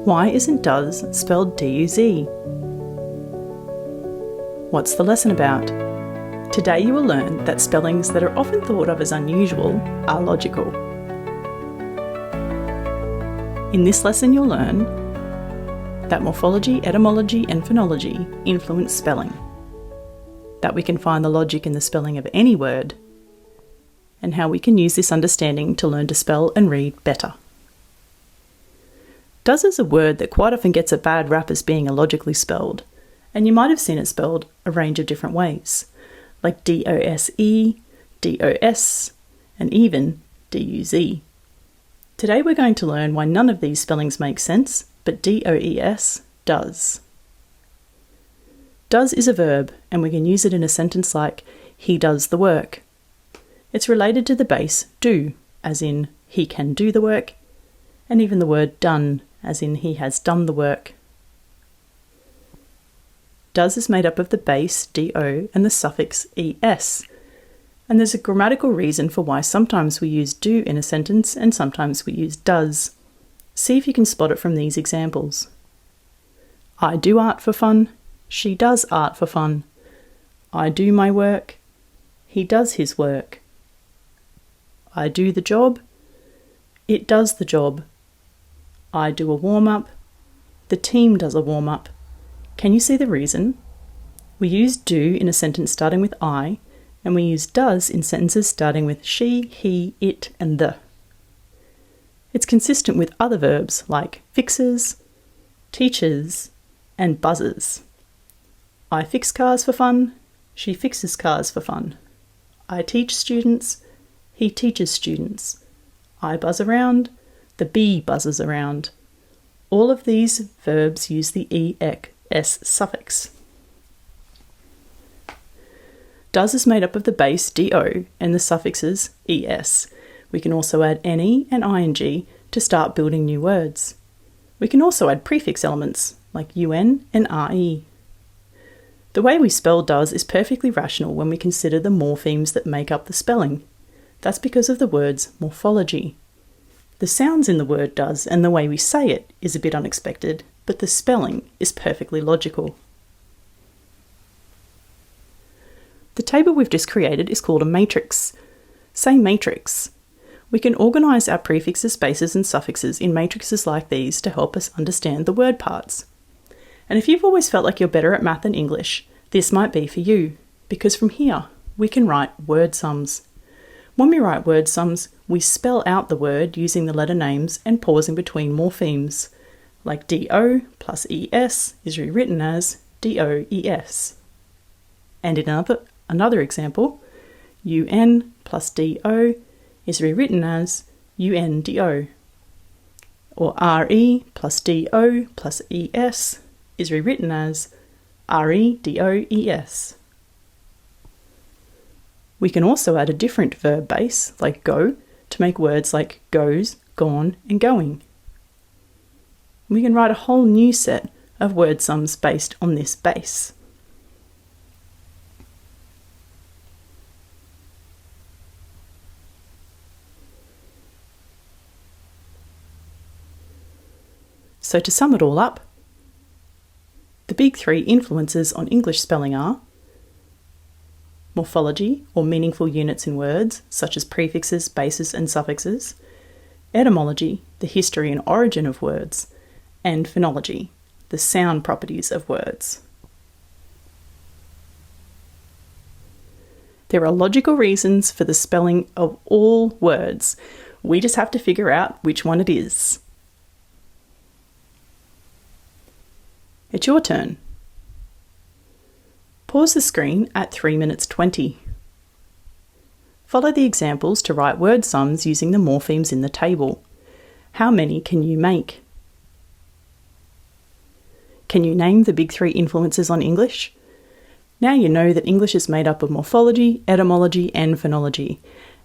Why isn't does spelled D-U-Z? What's the lesson about? Today you will learn that spellings that are often thought of as unusual are logical. In this lesson you'll learn that morphology, etymology and phonology influence spelling, that we can find the logic in the spelling of any word, and how we can use this understanding to learn to spell and read better. Does is a word that quite often gets a bad rap as being illogically spelled, and you might have seen it spelled a range of different ways, like D-O-S-E, D-O-S, and even D-U-Z. Today we're going to learn why none of these spellings make sense, but D-O-E-S does. Does is a verb, and we can use it in a sentence like, he does the work. It's related to the base do, as in he can do the work, and even the word done, as in he has done the work. Does is made up of the base do and the suffix es, and there's a grammatical reason for why sometimes we use do in a sentence and sometimes we use does. See if you can spot it from these examples. I do art for fun, she does art for fun. I do my work, he does his work. I do the job, it does the job. I do a warm-up, the team does a warm-up. Can you see the reason? We use do in a sentence starting with I, and we use does in sentences starting with she, he, it, and the. It's consistent with other verbs like fixes, teaches, and buzzes. I fix cars for fun, she fixes cars for fun. I teach students, he teaches students. I buzz around, the bee buzzes around. All of these verbs use the es suffix. Does is made up of the base do and the suffixes es. We can also add ne and ing to start building new words. We can also add prefix elements like un and re. The way we spell does is perfectly rational when we consider the morphemes that make up the spelling. That's because of the word's morphology. The sounds in the word does and the way we say it is a bit unexpected, but the spelling is perfectly logical. The table we've just created is called a matrix. Say matrix. We can organise our prefixes, bases and suffixes in matrices like these to help us understand the word parts. And if you've always felt like you're better at math than English, this might be for you, because from here we can write word sums. When we write word sums, we spell out the word using the letter names and pausing between morphemes, like do plus es is rewritten as does. And in another example, un plus do is rewritten as undo. Or re plus do plus es is rewritten as redoes. We can also add a different verb base, like go, to make words like goes, gone, and going. We can write a whole new set of word sums based on this base. So to sum it all up, the big three influences on English spelling are morphology, or meaningful units in words, such as prefixes, bases and suffixes, etymology, the history and origin of words, and phonology, the sound properties of words. There are logical reasons for the spelling of all words. We just have to figure out which one it is. It's your turn. Pause the screen at 3 minutes 20. Follow the examples to write word sums using the morphemes in the table. How many can you make? Can you name the big three influences on English? Now you know that English is made up of morphology, etymology and phonology.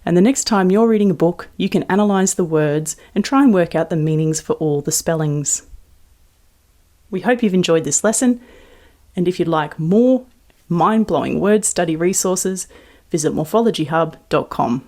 And the next time you're reading a book, you can analyse the words and try and work out the meanings for all the spellings. We hope you've enjoyed this lesson, and if you'd like more mind-blowing word study resources, visit morphologyhub.com.